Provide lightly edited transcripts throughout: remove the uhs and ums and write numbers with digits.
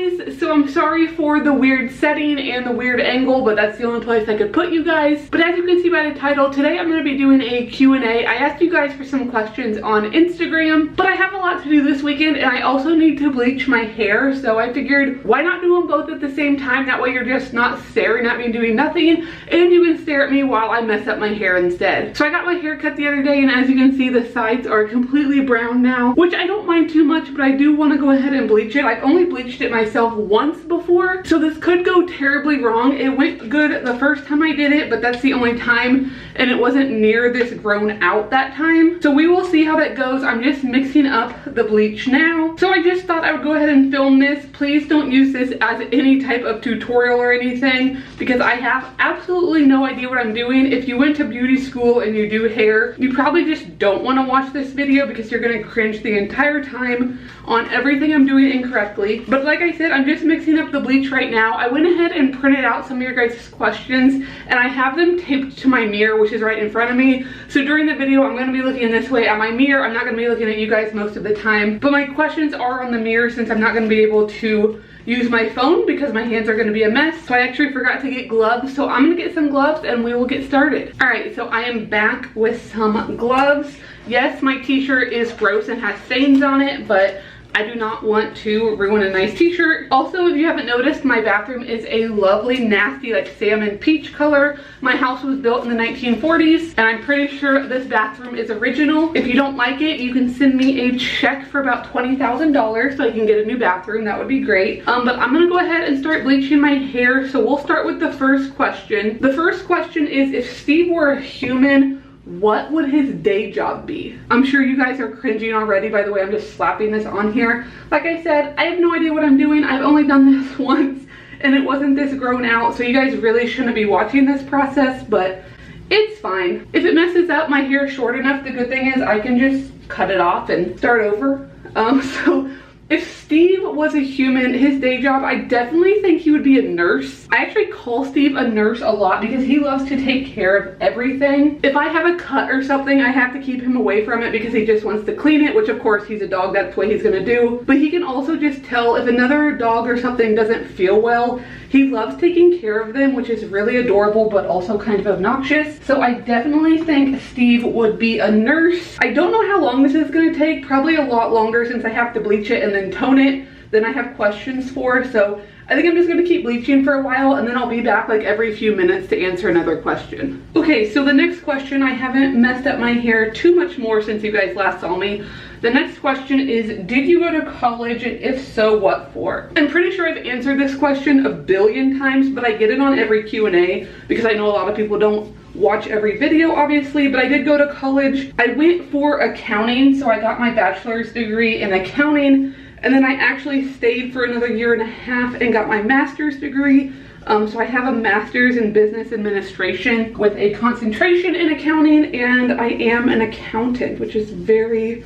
guys, so I'm sorry for the weird setting and the weird angle, but that's the only place I could put you guys. But as you can see by the title, today I'm going to be doing a Q&A. I asked you guys for some questions on Instagram, but I have a lot to do this weekend and I also need to bleach my hair, so I figured why not do them both at the same time? That way you're just not staring at me doing nothing and you can stare at me while I mess up my hair instead. So I got my hair cut the other day and as you can see the sides are completely brown now, which I don't mind too much, but I do want to go ahead and bleach it. I've only bleached it myself once before, so this could go terribly wrong. It went good the first time I did it, but that's the only time, and it wasn't near this grown out that time. So we will see how that goes. I'm just mixing up the bleach now. So I just thought I would go ahead and film this. Please don't use this as any type of tutorial or anything because I have absolutely no idea what I'm doing. If you went to beauty school and you do hair, you probably just don't want to watch this video because you're going to cringe the entire time on everything I'm doing incorrectly. But like I said, I'm just mixing up the bleach right now. I went ahead and printed out some of your guys' questions and I have them taped to my mirror, which is right in front of me. So during the video, I'm going to be looking this way at my mirror. I'm not going to be looking at you guys most of the time, but my questions are on the mirror since I'm not going to be able to use my phone because my hands are going to be a mess. So I actually forgot to get gloves, so I'm going to get some gloves and we will get started. All right, so I am back with some gloves. Yes, my t-shirt is gross and has stains on it, but I do not want to ruin a nice t-shirt. Also, if you haven't noticed, my bathroom is a lovely, nasty, like salmon peach color. My house was built in the 1940s, and I'm pretty sure this bathroom is original. If you don't like it, you can send me a check for about $20,000 so I can get a new bathroom. That would be great. But I'm gonna go ahead and start bleaching my hair. So we'll start with the first question. The first question is, if Steve were a human, what would his day job be? I'm sure you guys are cringing already. By the way, I'm just slapping this on here. Like I said, I have no idea what I'm doing. I've only done this once and it wasn't this grown out, so you guys really shouldn't be watching this process, but it's fine. If it messes up my hair short enough, the good thing is I can just cut it off and start over. So if Steve was a human, his day job, I definitely think he would be a nurse. I actually call Steve a nurse a lot because he loves to take care of everything. If I have a cut or something, I have to keep him away from it because he just wants to clean it, which of course he's a dog, that's what he's gonna do. But he can also just tell if another dog or something doesn't feel well. He loves taking care of them, which is really adorable, but also kind of obnoxious. So I definitely think Steve would be a nurse. I don't know how long this is gonna take, probably a lot longer since I have to bleach it and then tone it. Then I have questions for, so I think I'm just gonna keep bleaching for a while and then I'll be back like every few minutes to answer another question. Okay, so the next question, I haven't messed up my hair too much more since you guys last saw me. The next question is, did you go to college, and if so, what for? I'm pretty sure I've answered this question a billion times, but I get it on every Q&A because I know a lot of people don't watch every video obviously, but I did go to college. I went for accounting, so I got my bachelor's degree in accounting, and then I actually stayed for another year and a half and got my master's degree. So I have a master's in business administration with a concentration in accounting, and I am an accountant, which is very,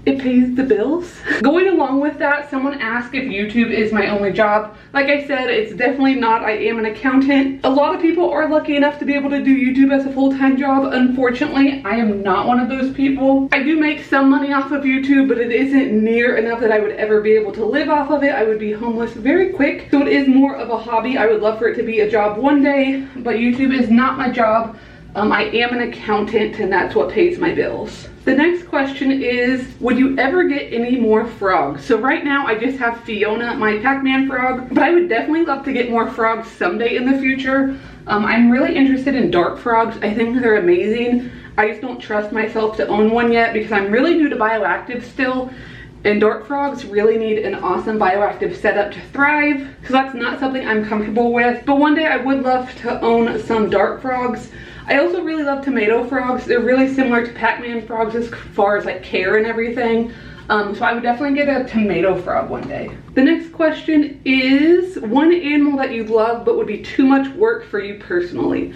it pays the bills. Going along with that, someone asked if YouTube is my only job. Like I said, it's definitely not. I am an accountant. A lot of people are lucky enough to be able to do YouTube as a full-time job. Unfortunately, I am not one of those people. I do make some money off of YouTube, but it isn't near enough that I would ever be able to live off of it. I would be homeless very quick. So it is more of a hobby. I would love for it to be a job one day, but YouTube is not my job. I am an accountant and that's what pays my bills. The next question is, would you ever get any more frogs? So right now I just have Fiona, my Pac-Man frog, but I would definitely love to get more frogs someday in the future. I'm really interested in dark frogs. I think they're amazing. I just don't trust myself to own one yet because I'm really new to bioactive still. And dark frogs really need an awesome bioactive setup to thrive. So that's not something I'm comfortable with. But one day I would love to own some dark frogs. I also really love tomato frogs. They're really similar to Pac-Man frogs as far as like care and everything. So I would definitely get a tomato frog one day. The next question is, one animal that you love but would be too much work for you personally.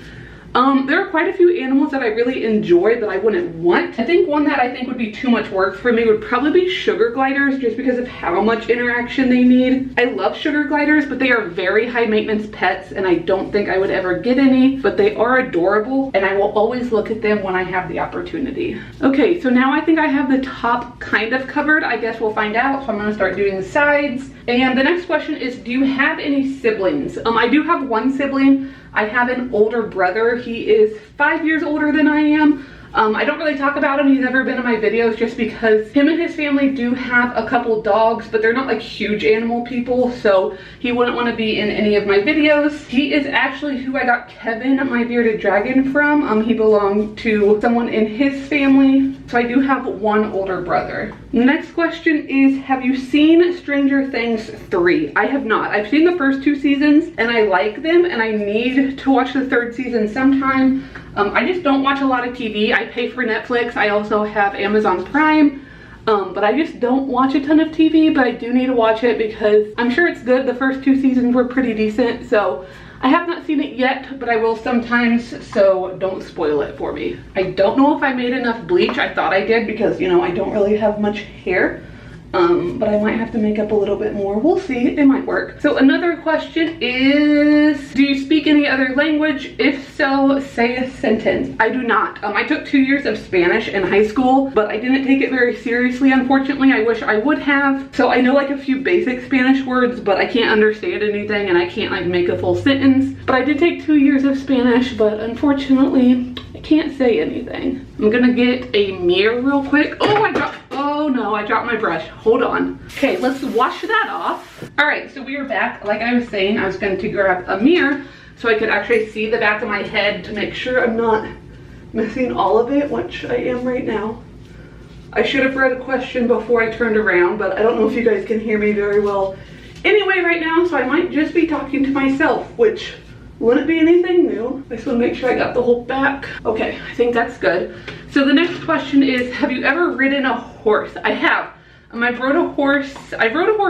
There are quite a few animals that I really enjoy that I wouldn't want. I think one that I think would be too much work for me would probably be sugar gliders, just because of how much interaction they need. I love sugar gliders, but they are very high maintenance pets, and I don't think I would ever get any, but they are adorable, and I will always look at them when I have the opportunity. Okay, so now I think I have the top kind of covered. I guess we'll find out. So I'm gonna start doing the sides. And the next question is, do you have any siblings? I do have one sibling. I have an older brother. He is 5 years older than I am. I don't really talk about him. He's never been in my videos just because him and his family do have a couple dogs, but they're not like huge animal people, so he wouldn't want to be in any of my videos. He is actually who I got Kevin, my bearded dragon, from. He belonged to someone in his family, so I do have one older brother. Next question is, have you seen Stranger Things 3? I have not. I've seen the first 2 seasons and I like them, and I need to watch the 3rd season sometime. I just don't watch a lot of TV. I pay for Netflix. I also have Amazon Prime, but I just don't watch a ton of TV, but I do need to watch it because I'm sure it's good. The first 2 seasons were pretty decent, so I have not seen it yet, but I will sometimes, so don't spoil it for me. I don't know if I made enough bleach. I thought I did because, you know, I don't really have much hair. But I might have to make up a little bit more. We'll see. It might work. So another question is, do you speak any other language? If so, say a sentence. I do not. I took 2 years of Spanish in high school, but I didn't take it very seriously, unfortunately. I wish I would have. So I know like a few basic Spanish words, but I can't understand anything and I can't like make a full sentence. But I did take 2 years of Spanish, but unfortunately, I can't say anything. I'm gonna get a mirror real quick. Oh no, I dropped my brush. Hold on. Okay, let's wash that off. All right, so we are back. Like I was saying, I was going to grab a mirror so I could actually see the back of my head to make sure I'm not missing all of it, which I am right now. I should have read a question before I turned around, but I don't know if you guys can hear me very well anyway right now, so I might just be talking to myself, which wouldn't be anything new. I just want to make sure I got the whole back. Okay, I think that's good. So the next question is, have you ever ridden a horse? I have. I rode a horse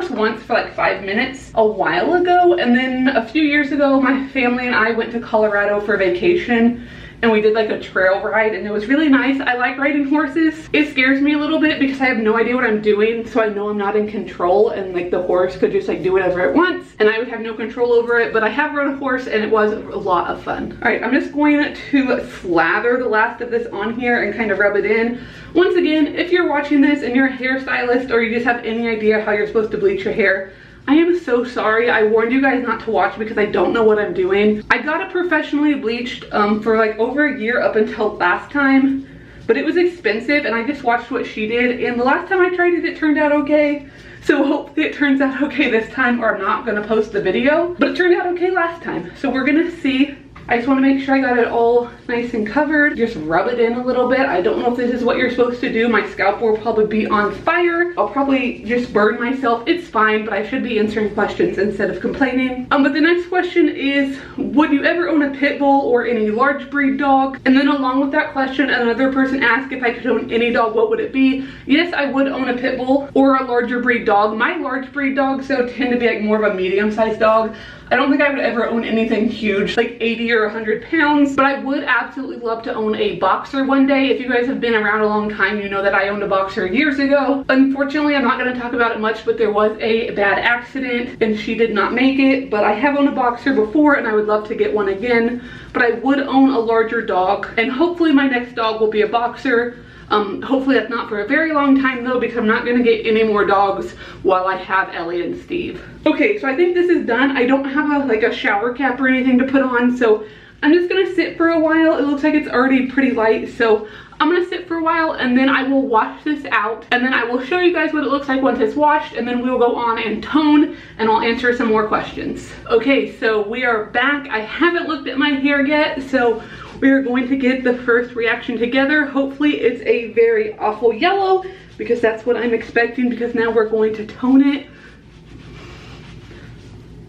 once for like 5 minutes a while ago, and then a few years ago my family and I went to Colorado for vacation and we did like a trail ride, and it was really nice. I like riding horses. It scares me a little bit because I have no idea what I'm doing, so I know I'm not in control, and like the horse could just like do whatever it wants and I would have no control over it. But I have rode a horse and it was a lot of fun. All right, I'm just going to slather the last of this on here and kind of rub it in. Once again, if you're watching this and you're a hairstylist or you just have any idea how you're supposed to bleach your hair, I am so sorry. I warned you guys not to watch because I don't know what I'm doing. I got it professionally bleached for like over a year up until last time, but it was expensive and I just watched what she did, and the last time I tried it, it turned out okay. So hopefully it turns out okay this time, or I'm not gonna post the video, but it turned out okay last time. So we're gonna see. I just want to make sure I got it all nice and covered. Just rub it in a little bit. I don't know if this is what you're supposed to do. My scalp will probably be on fire. I'll probably just burn myself. It's fine, but I should be answering questions instead of complaining. But the next question is, would you ever own a pit bull or any large breed dog? And then along with that question, another person asked if I could own any dog, what would it be? Yes, I would own a pit bull or a larger breed dog. My large breed dogs though tend to be like more of a medium-sized dog. I don't think I would ever own anything huge, like 80 or 100 pounds, but I would absolutely love to own a boxer one day. If you guys have been around a long time, you know that I owned a boxer years ago. Unfortunately, I'm not going to talk about it much, but there was a bad accident and she did not make it. But I have owned a boxer before and I would love to get one again. But I would own a larger dog, and hopefully my next dog will be a boxer. Hopefully that's not for a very long time though, because I'm not gonna get any more dogs while I have Ellie and Steve. Okay, so I think this is done. I don't have like a shower cap or anything to put on, so I'm just gonna sit for a while. It looks like it's already pretty light, so I'm gonna sit for a while and then I will wash this out, and then I will show you guys what it looks like once it's washed, and then we'll go on and tone and I'll answer some more questions. Okay, so we are back. I haven't looked at my hair yet, so we are going to get the first reaction together. Hopefully it's a very awful yellow, because that's what I'm expecting, because now we're going to tone it.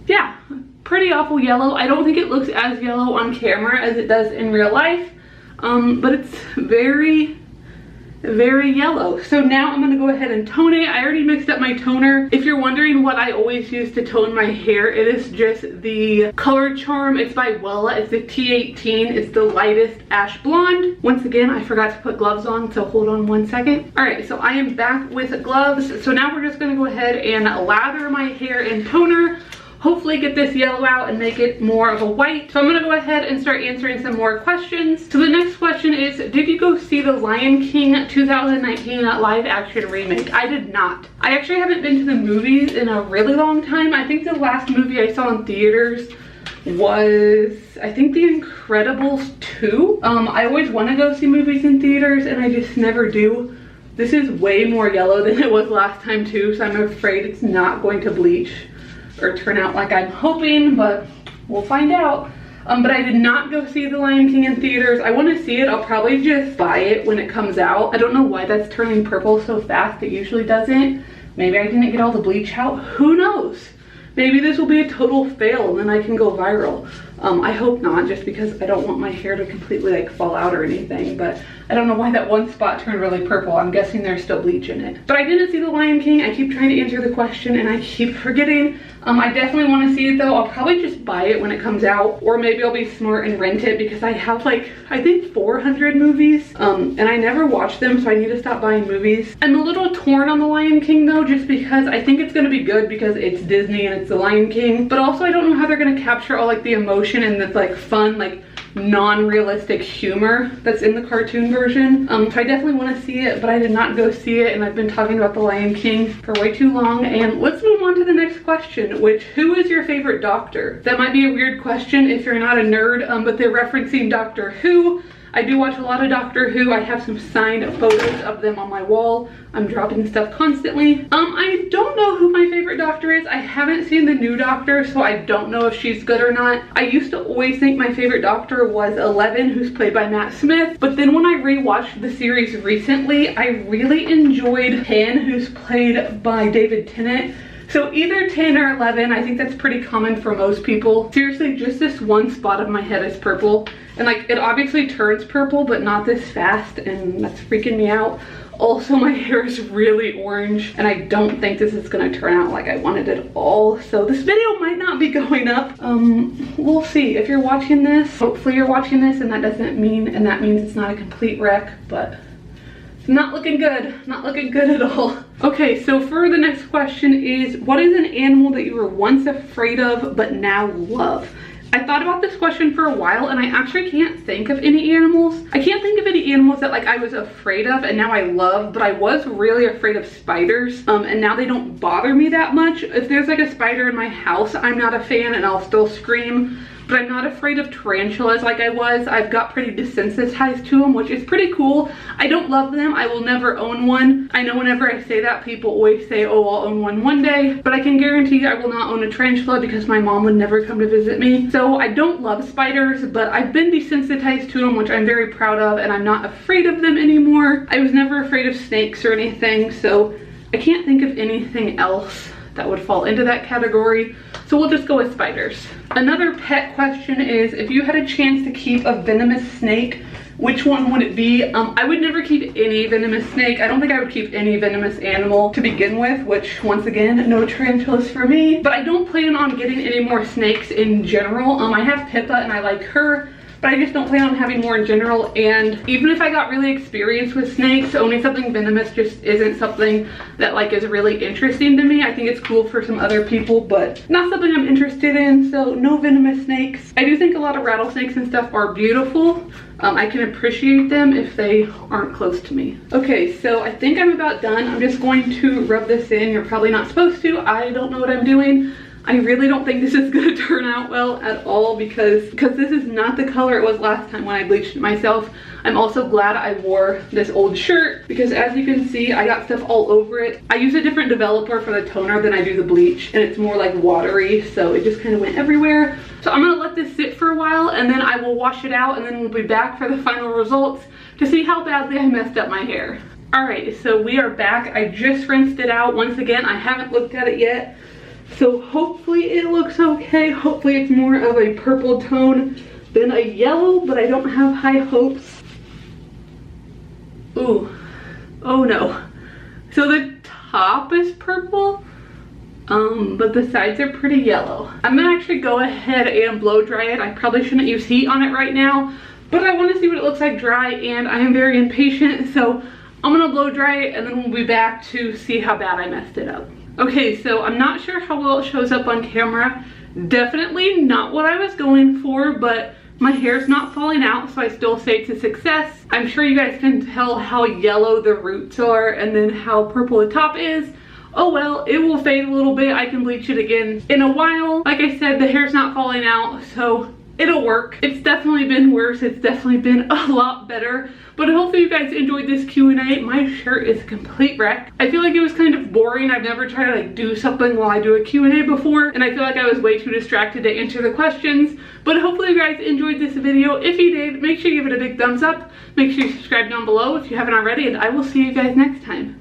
Yeah, pretty awful yellow. I don't think it looks as yellow on camera as it does in real life, but it's very very yellow. So now I'm gonna go ahead and tone it. I already mixed up my toner. If you're wondering what I always use to tone my hair, it is just the Color Charm. It's by Wella. It's the T18. It's the lightest ash blonde. Once again, I forgot to put gloves on, so hold on one second. All right, so I am back with gloves. So now we're just gonna go ahead and lather my hair in toner. Hopefully get this yellow out and make it more of a white. So I'm gonna go ahead and start answering some more questions. So the next question is, did you go see the Lion King 2019 live action remake? I did not. I actually haven't been to the movies in a really long time. I think the last movie I saw in theaters was, I think, The Incredibles 2. I always want to go see movies in theaters and I just never do. This is way more yellow than it was last time too, so I'm afraid it's not going to bleach or turn out like I'm hoping, but we'll find out. But I did not go see The Lion King in theaters. I want to see it. I'll probably just buy it when it comes out. I don't know why that's turning purple so fast. It usually doesn't. Maybe I didn't get all the bleach out. Who knows? Maybe this will be a total fail and then I can go viral. I hope not, just because I don't want my hair to completely like fall out or anything, but I don't know why that one spot turned really purple. I'm guessing there's still bleach in it. But I didn't see The Lion King. I keep trying to answer the question and I keep forgetting. I definitely want to see it though. I'll probably just buy it when it comes out, or maybe I'll be smart and rent it because I have like, I think 400 movies and I never watch them, so I need to stop buying movies. I'm a little torn on The Lion King though, just because I think it's going to be good because it's Disney and it's The Lion King, but also I don't know how they're going to capture all like the emotion and the like fun, like non-realistic humor that's in the cartoon version. So I definitely want to see it, but I did not go see it and I've been talking about The Lion King for way too long. And let's move on to the next question, which, who is your favorite doctor? That might be a weird question if you're not a nerd, but they're referencing Doctor Who. I do watch a lot of Doctor Who. I have some signed photos of them on my wall. I'm dropping stuff constantly. I don't know who my favorite doctor is. I haven't seen the new Doctor, so I don't know if she's good or not. I used to always think my favorite doctor was 11, who's played by Matt Smith. But then when I rewatched the series recently, I really enjoyed 10, who's played by David Tennant. So either 10 or 11, I think that's pretty common for most people. Seriously, just this one spot of my head is purple. And like, it obviously turns purple, but not this fast, and that's freaking me out. Also, my hair is really orange, and I don't think this is gonna turn out like I wanted it at all. So this video might not be going up. We'll see. If you're watching this, hopefully you're watching this, and that means it's not a complete wreck, but it's not looking good. Not looking good at all. Okay, so for the next question is, what is an animal that you were once afraid of but now love? I thought about this question for a while and I actually can't think of any animals. I can't think of any animals that like I was afraid of and now I love, but I was really afraid of spiders and now they don't bother me that much. If there's like a spider in my house, I'm not a fan and I'll still scream. But I'm not afraid of tarantulas like I was. I've got pretty desensitized to them, which is pretty cool. I don't love them. I will never own one. I know whenever I say that, people always say, oh, I'll own one day. But I can guarantee I will not own a tarantula because my mom would never come to visit me. So I don't love spiders, but I've been desensitized to them, which I'm very proud of, and I'm not afraid of them anymore. I was never afraid of snakes or anything, so I can't think of anything else that would fall into that category. So we'll just go with spiders. Another pet question is, if you had a chance to keep a venomous snake, which one would it be? I would never keep any venomous snake. I don't think I would keep any venomous animal to begin with, which once again, no tarantulas for me. But I don't plan on getting any more snakes in general. I have Pippa and I like her, but I just don't plan on having more in general. And even if I got really experienced with snakes, owning something venomous just isn't something that like is really interesting to me. I think it's cool for some other people, but not something I'm interested in. So no venomous snakes. I do think a lot of rattlesnakes and stuff are beautiful. I can appreciate them if they aren't close to me. Okay, so I think I'm about done. I'm just going to rub this in. You're probably not supposed to. I don't know what I'm doing. I really don't think this is gonna turn out well at all because this is not the color it was last time when I bleached it myself. I'm also glad I wore this old shirt because as you can see, I got stuff all over it. I use a different developer for the toner than I do the bleach, and it's more like watery, so it just kind of went everywhere. So I'm gonna let this sit for a while and then I will wash it out and then we'll be back for the final results to see how badly I messed up my hair. All right, so we are back. I just rinsed it out. Once again, I haven't looked at it yet. So hopefully it looks okay. Hopefully it's more of a purple tone than a yellow, but I don't have high hopes. Ooh, Oh no. So the top is purple, but the sides are pretty yellow. I'm gonna actually go ahead and blow dry it. I probably shouldn't use heat on it right now, but I want to see what it looks like dry, and I am very impatient, so I'm gonna blow dry it and then we'll be back to see how bad I messed it up. Okay, so I'm not sure how well it shows up on camera. Definitely not what I was going for, but my hair's not falling out, so I still say it's a success. I'm sure you guys can tell how yellow the roots are and then how purple the top is. Oh well, it will fade a little bit. I can bleach it again in a while. Like I said, the hair's not falling out, so it'll work. It's definitely been worse. It's definitely been a lot better. But hopefully you guys enjoyed this Q&A. My shirt is a complete wreck. I feel like it was kind of boring. I've never tried to like do something while I do a Q&A before, and I feel like I was way too distracted to answer the questions. But hopefully you guys enjoyed this video. If you did, make sure you give it a big thumbs up. Make sure you subscribe down below if you haven't already, and I will see you guys next time.